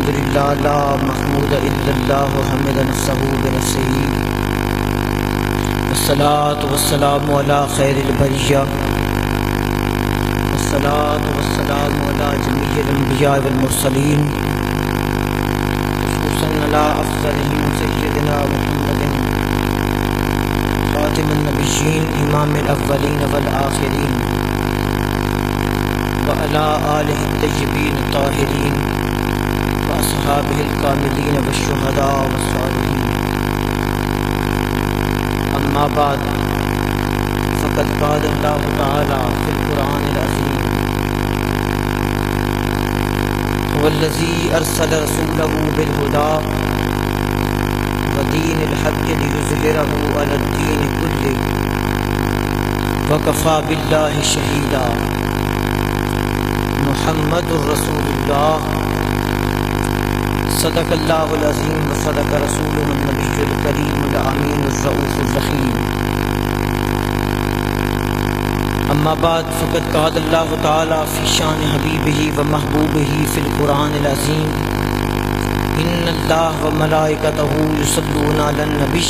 الحمد للہ لا محمود الا اللہ حمد نفسہ بنفسہ والصلاة والسلام علی خیر البریہ والصلاة والسلام علی جمیع الانبیاء والمرسلین خصوصاً علی افضلہم سیدنا محمد خاتم النبیین امام الاولین والآخرین وعلى آلہ الطیبین الطاہرین واصحابہ الکاملین والشہداء والصالحین اما بعد فقد قال اللہ تعالی فی القرآن العظیم والذی ارسل رسولہ بالہدی ودین الحق لیظہرہ علی الدین کلہ وکفی باللہ شہیدا محمد رسول اللہ صدق اللہ العظیم وصدق رسولہ النبی الکریم الامین الرؤوف الرحیم اما بعد فقد قال اللہ تعالی فی شان حبیبہ ومحبوبہ فی القرآن العظیم ان اللہ وملائکتہ یصلون علی النبی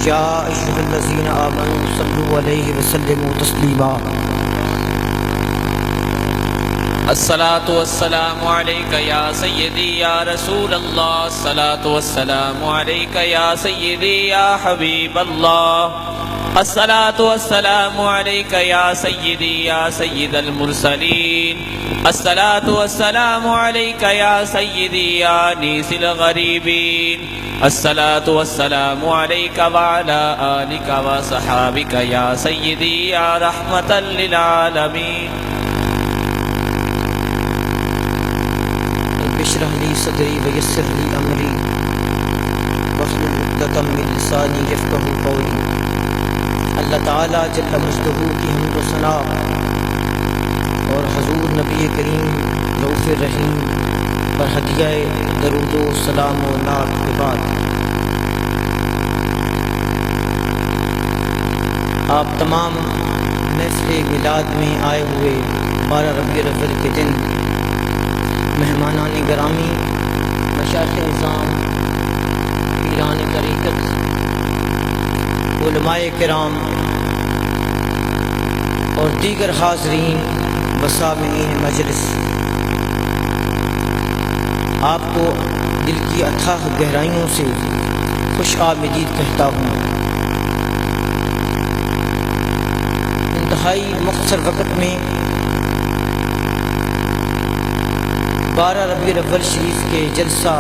یا ایھا الذین آمنوا صلوا علیہ وسلموا تسلیما الصلاة والسلام علیک یا سیدی یا رسول اللہ الصلاة والسلام علیک یا سیدی یا حبیب اللہ الصلاة والسلام علیک یا سیدی یا سید المرسلین الصلاة والسلام علیک یا سیدی یا انیس الغریبین الصلاة والسلام علیک وعلی آلک وصحابک یا سیدی یا رحمتا للعالمین اشرح لی صدری ویسر لی امری واحلل عقدۃ من لسانی یفقہوا قولی۔ اللہ تعالیٰ جل مجدہ کی حمد و ثنا اور حضور نبی کریم رؤوف الرحیم پر ہدیہ درود و سلام و نعت کے بعد آپ تمام محفل میلاد میں آئے ہوئے 12 ربیع الاول کے دن مہمانان گرامی، مشائخ نظام، پیران طریقت، علماء کرام اور دیگر حاضرین و سامعین مجلس، آپ کو دل کی اتھاہ گہرائیوں سے خوش آمدید کہتا ہوں۔ انتہائی مختصر وقت میں 12 ربیع الاول شریف کے جلسہ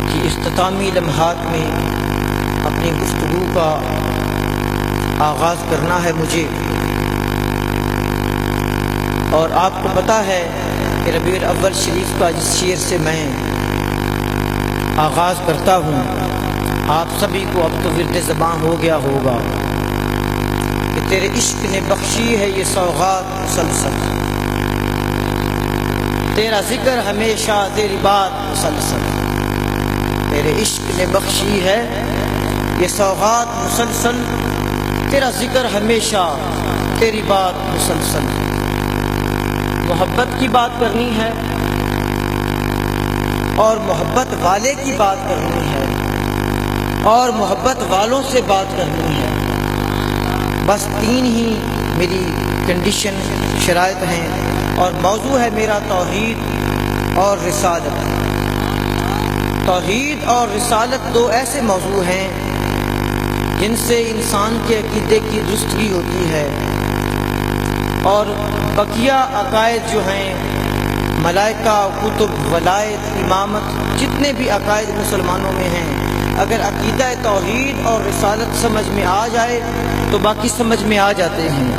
کی اختتامی لمحات میں اپنی گفتگو کا آغاز کرنا ہے مجھے، اور آپ کو پتہ ہے کہ ربیع الاول شریف کا جس شعر سے میں آغاز کرتا ہوں آپ سبھی کو اب تو ورد زباں ہو گیا ہوگا کہ تیرے عشق نے بخشی ہے یہ سوغات مسلسل، تیرا ذکر ہمیشہ تیری بات مسلسل، تیرے عشق نے بخشی ہے یہ سوغات مسلسل، تیرا ذکر ہمیشہ تیری بات مسلسل۔ محبت کی بات کرنی ہے اور محبت والے کی بات کرنی ہے اور محبت والوں سے بات کرنی ہے، بس 3 ہی میری کنڈیشن شرائط ہیں، اور موضوع ہے میرا توحید اور رسالت۔ توحید اور رسالت 2 ایسے موضوع ہیں جن سے انسان کے عقیدے کی درستگی ہوتی ہے، اور بقیہ عقائد جو ہیں ملائکہ، کتب، ولایت، امامت، جتنے بھی عقائد مسلمانوں میں ہیں، اگر عقیدہ توحید اور رسالت سمجھ میں آ جائے تو باقی سمجھ میں آ جاتے ہیں،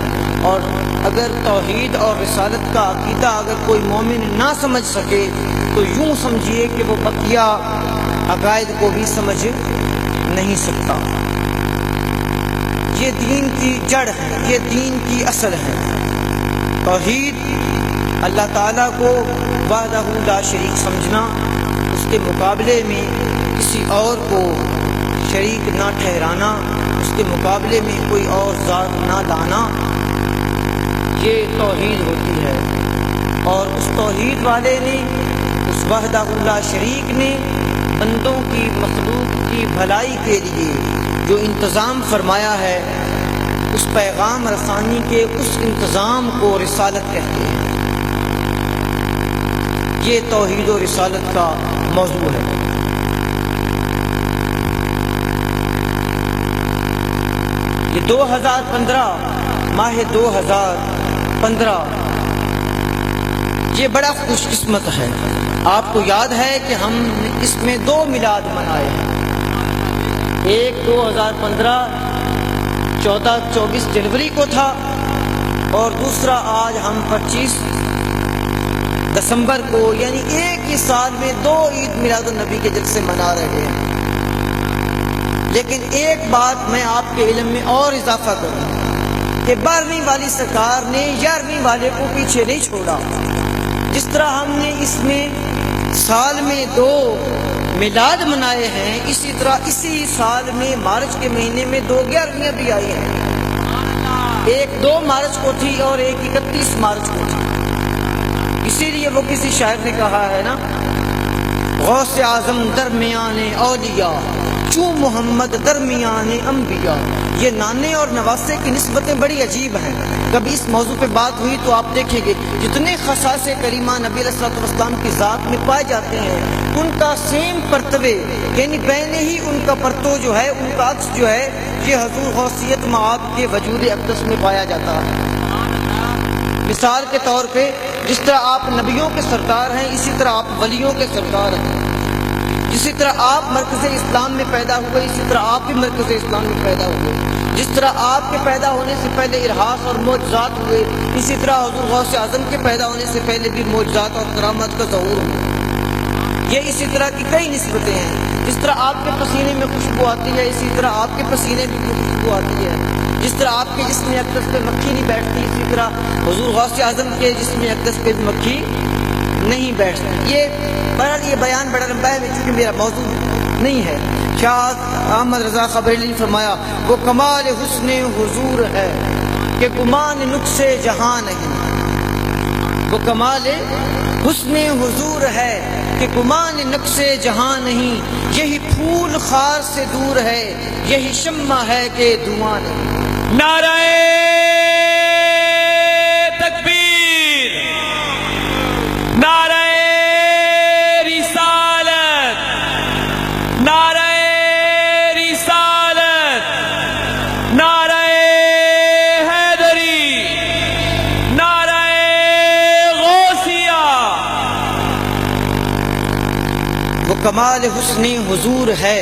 اور اگر توحید اور رسالت کا عقیدہ اگر کوئی مومن نہ سمجھ سکے تو یوں سمجھیے کہ وہ بقیہ عقائد کو بھی سمجھ نہیں سکتا۔ یہ دین کی جڑ ہے، یہ دین کی اصل ہے۔ توحید اللہ تعالیٰ کو وحدہ لا شریک سمجھنا، اس کے مقابلے میں کسی اور کو شریک نہ ٹھہرانا، اس کے مقابلے میں کوئی اور ذات نہ لانا، یہ توحید ہوتی ہے۔ اور اس توحید والے نے، اس وحدہ اللہ شریک نے بندوں کی، مخلوق کی بھلائی کے لیے جو انتظام فرمایا ہے، اس پیغام رسانی کے اس انتظام کو رسالت کہتے ہیں۔ یہ توحید و رسالت کا موضوع ہے۔ یہ 2015 ماہ 2015 یہ بڑا خوش قسمت ہے۔ آپ کو یاد ہے کہ ہم نے اس میں 2 میلاد منائے ہیں، ایک 2015 24 جنوری کو تھا، اور دوسرا آج ہم 25 دسمبر کو، یعنی ایک ہی سال میں 2 عید میلاد النبی کے جلسے منا رہے ہیں۔ لیکن ایک بات میں آپ کے علم میں اور اضافہ کروں کہ 12ویں والی سرکار نے 11ویں والے کو پیچھے نہیں چھوڑا۔ جس طرح ہم نے اس میں سال میں 2 میلاد منائے ہیں، اسی طرح اسی سال میں مارچ کے مہینے میں 2 11ویں بھی آئی ہیں، ایک 2 مارچ کو تھی اور ایک 31 مارچ کو تھی۔ اسی لیے وہ کسی شاعر نے کہا ہے نا، غوث اعظم درمیان اولیاء چوں محمد درمیان انبیاء۔ یہ نانے اور نواسے کی نسبتیں بڑی عجیب ہیں۔ کبھی اس موضوع پہ بات ہوئی تو آپ دیکھیں گے جتنے خصائص کریمہ نبی علیہ الصلوۃ والسلام کی ذات میں پائے جاتے ہیں، ان کا سیم پرتوے، یعنی بین ہی ان کا پرتو جو ہے، ان کا عکس جو ہے، یہ حضور غوثیت معاد کے وجود اقدس میں پایا جاتا ہے۔ مثال کے طور پہ جس طرح آپ نبیوں کے سردار ہیں، اسی طرح آپ ولیوں کے سردار ہیں۔ جسی طرح آپ مرکز اسلام میں پیدا ہوئے، اسی طرح آپ بھی مرکز اسلام میں پیدا ہوئے۔ جس طرح آپ کے پیدا ہونے سے پہلے ارہاس اور معجزات ہوئے، اسی طرح حضور غوث اعظم کے پیدا ہونے سے پہلے بھی معجزات اور کرامات کا ظہور ہوا۔ یہ اسی طرح کی کئی نسبتیں ہیں۔ جس طرح آپ کے پسینے میں خوشبو آتی ہے، اسی طرح آپ کے پسینے میں خوشبو آتی ہے۔ جس طرح آپ کے جسم اقدس پہ مکھی نہیں بیٹھتی، اسی طرح حضور غوث اعظم کے جسم اقدس پہ مکھی نہیں بیٹھتی۔ یہ بیان بڑا لمبا ہے، چونکہ میرا موضوع نہیں ہے۔ شاہ احمد رضا خبیلی نے فرمایا، وہ کمال حسن حضور ہے کہ گمان نقص جہاں نہیں۔ وہ کمال حسن حضور ہے کہ گمان نقص جہاں نہیں۔ یہی پھول خار سے دور ہے، یہی شمع ہے کہ دھواں نہیں۔ نعرہ تکبیر، نعرہ رسالت، نعرہ رسالت، نعرہ حیدری، نعرہ غوثیہ۔ وہ کمال حسن حضور ہے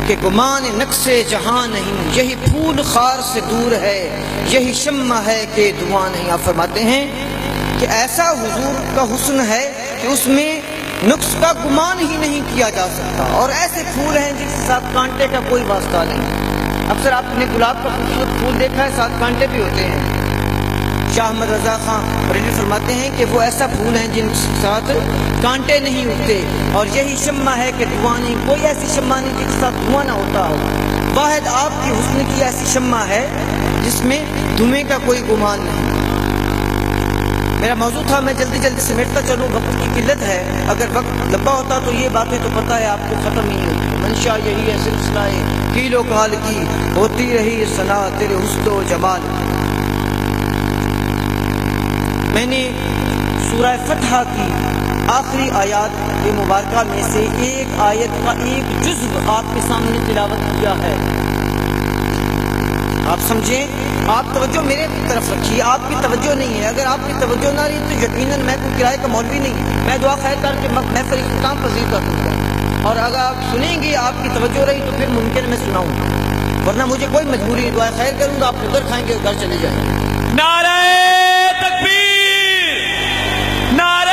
کہ گمان نقص جہاں نہیں۔ یہی پھول خار سے دور ہے، یہی شمع ہے کہ دھواں نہیں۔ آپ فرماتے ہیں کہ ایسا حضور کا حسن ہے کہ اس میں نقص کا گمان ہی نہیں کیا جا سکتا، اور ایسے پھول ہیں جس کے ساتھ کانٹے کا کوئی واسطہ نہیں۔ اکثر آپ نے گلاب کا خوبصورت پھول دیکھا ہے، ساتھ کانٹے بھی ہوتے ہیں۔ شاہ احمد رضا خان بریلوی فرماتے ہیں کہ وہ ایسا پھول ہیں جن کے ساتھ کانٹے نہیں اگتے، اور یہی شمع ہے کہ دھواں نہیں۔ کوئی ایسی شمع نہیں جس کے ساتھ دھواں نہ ہوتا ہو۔ واحد آپ کی حسن کی ایسی شمع ہے جس میں دھویں کا کوئی گمان نہیں۔ میرا موضوع تھا، میں جلدی سمیٹتا چلوں، وقت کی قلت ہے۔ اگر وقت لمبا ہوتا تو یہ باتیں تو پتہ ہے آپ کو ختم نہیں ہوتی۔ منشا یہی ہے سلسلہ کیل و کال کی، ہوتی رہی ثنا تیرے حسن و جمال۔ میں نے سورہ فتح کی آخری آیات مبارکہ میں سے ایک آیت کا ایک جزو آپ کے سامنے تلاوت کیا ہے۔ آپ سمجھیں، آپ توجہ میرے طرف رکھیے، آپ کی توجہ نہیں ہے۔ اگر آپ کی توجہ نہ رہی تو یقیناً میں کوئی کرائے کا مولوی نہیں، میں دعا خیر کر کے محفل اختتام پذیر کر دوں گا، اور اگر آپ سنیں گے، آپ کی توجہ رہی تو پھر ممکن ہے میں سناؤں گا، ورنہ مجھے کوئی مجبوری نہیں۔ دعا خیر کروں گا، آپ ادھر کھائیں گے، گھر چلے جائیں گے۔ نعرہ تکبیر، نعرہ